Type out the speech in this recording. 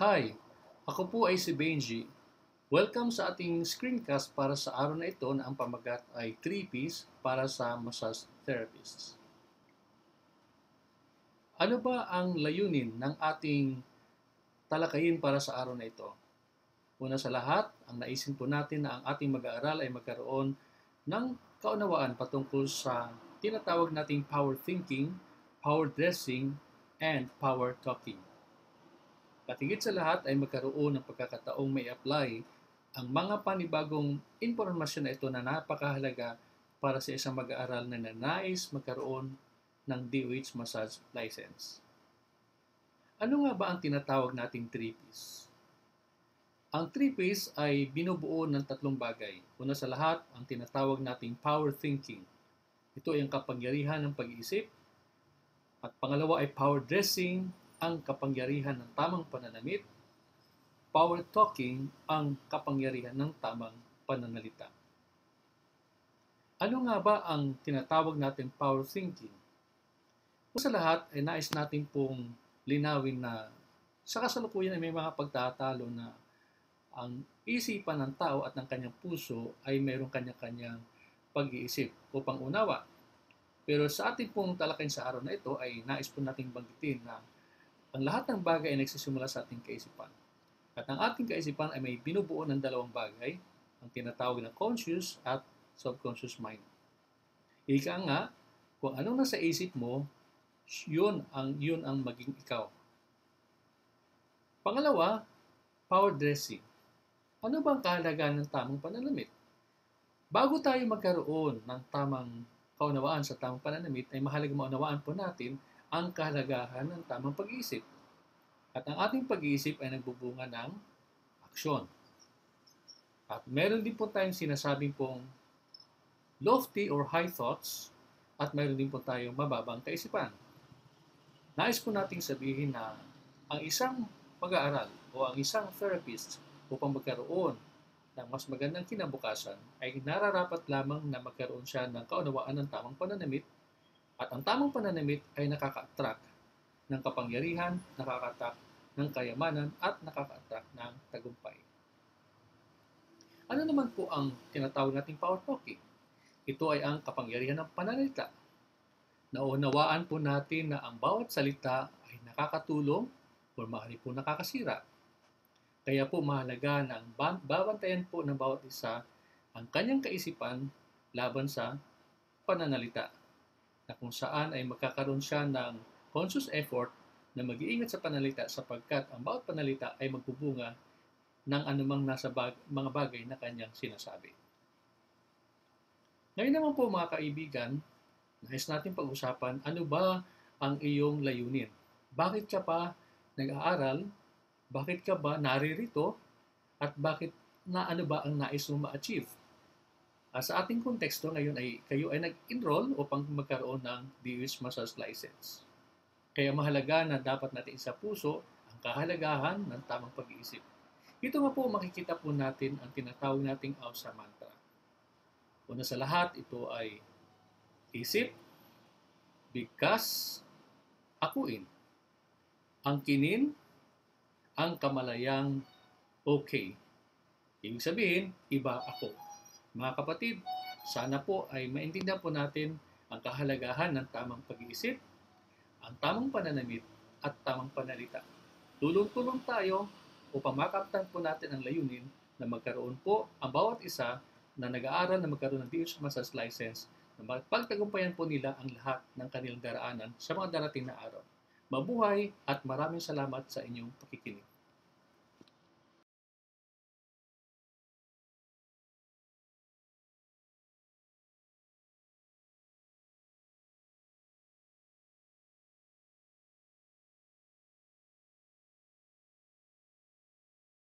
Hi, ako po ay si Benji. Welcome sa ating screencast para sa araw na ito na ang pamagat ay 3 Ps para sa massage therapists. Ano ba ang layunin ng ating talakayin para sa araw na ito? Una sa lahat, ang naisin po natin na ang ating mag-aaral ay magkaroon ng kaunawaan patungkol sa tinatawag nating power thinking, power dressing, and power talking. At higit sa lahat ay magkaroon ng pagkakataong may apply ang mga panibagong impormasyon na ito na napakahalaga para sa isang mag-aaral na nanais magkaroon ng DOH massage license. Ano nga ba ang tinatawag nating 3 Ps? Ang 3 Ps ay binubuo ng tatlong bagay. Una sa lahat, ang tinatawag nating power thinking. Ito ay ang kapangyarihan ng pag-iisip. At pangalawa ay power dressing, ang kapangyarihan ng tamang pananamit. Power talking, ang kapangyarihan ng tamang pananalita. Ano nga ba ang tinatawag natin power thinking? Sa lahat ay nais natin pong linawin na sa kasalukuyan ay may mga pagtatalo na ang isipan ng tao at ng kanyang puso ay mayroong kanya-kanyang pag-iisip o pangunawa. Pero sa ating pong talakayin sa araw na ito ay nais po nating banggitin na ang lahat ng bagay ay nagsisimula sa ating kaisipan. At ang ating kaisipan ay may binubuo ng dalawang bagay, ang tinatawag na conscious at subconscious mind. Ika nga, kung anong nasa isip mo, yun ang maging ikaw. Pangalawa, power dressing. Ano bang kahalagahan ng tamang pananamit? Bago tayo magkaroon ng tamang kaunawaan sa tamang pananamit, ay mahalagang maunawaan po natin ang kahalagahan ng tamang pag-iisip. At ang ating pag-iisip ay nagbubunga ng aksyon. At meron din po tayong sinasabing pong lofty or high thoughts at meron din po tayong mababang kaisipan. Nais po nating sabihin na ang isang mag-aaral o ang isang therapist upang magkaroon ng mas magandang kinabukasan ay nararapat lamang na magkaroon siya ng kaunawaan ng tamang pananamit at ang tamang pananamit ay nakaka-attract ng kapangyarihan, nakaka-attract ng kayamanan at nakaka-attract ng tagumpay. Ano naman po ang tinatawag nating power talking? Ito ay ang kapangyarihan ng pananalita. Naunawaan po natin na ang bawat salita ay nakakatulong o maaari po nakakasira. Kaya po mahalaga na babantayan po ng bawat isa ang kanyang kaisipan laban sa pananalita, na kung saan ay magkakaroon siya ng conscious effort na mag-iingat sa panalita sapagkat ang bawat panalita ay magbubunga ng anumang nasa mga bagay na kanyang sinasabi. Ngayon naman po mga kaibigan, nais natin pag-usapan ano ba ang iyong layunin. Bakit ka pa nag-aaral? Bakit ka ba naririto? At bakit na ano ba ang nais mong ma-achieve? Sa ating konteksto ngayon ay kayo ay nag-enroll upang magkaroon ng DOH Massage License. Kaya mahalaga na dapat natin sa puso ang kahalagahan ng tamang pag-iisip. Ito nga po makikita po natin ang tinatawag nating AWSA mantra. Una sa lahat, ito ay isip, bigkas, akuin. Angkinin, ang kamalayang okay. Ibig sabihin, iba ako. Mga kapatid, sana po ay maintindihan po natin ang kahalagahan ng tamang pag-iisip, ang tamang pananamit at tamang panalita. Tulong-tulong tayo upang makamtan po natin ang layunin na magkaroon po ang bawat isa na nag-aaral na magkaroon ng DOH Massage License na pagtagumpayan po nila ang lahat ng kanilang daraanan sa mga darating na araw. Mabuhay at maraming salamat sa inyong pakikinig.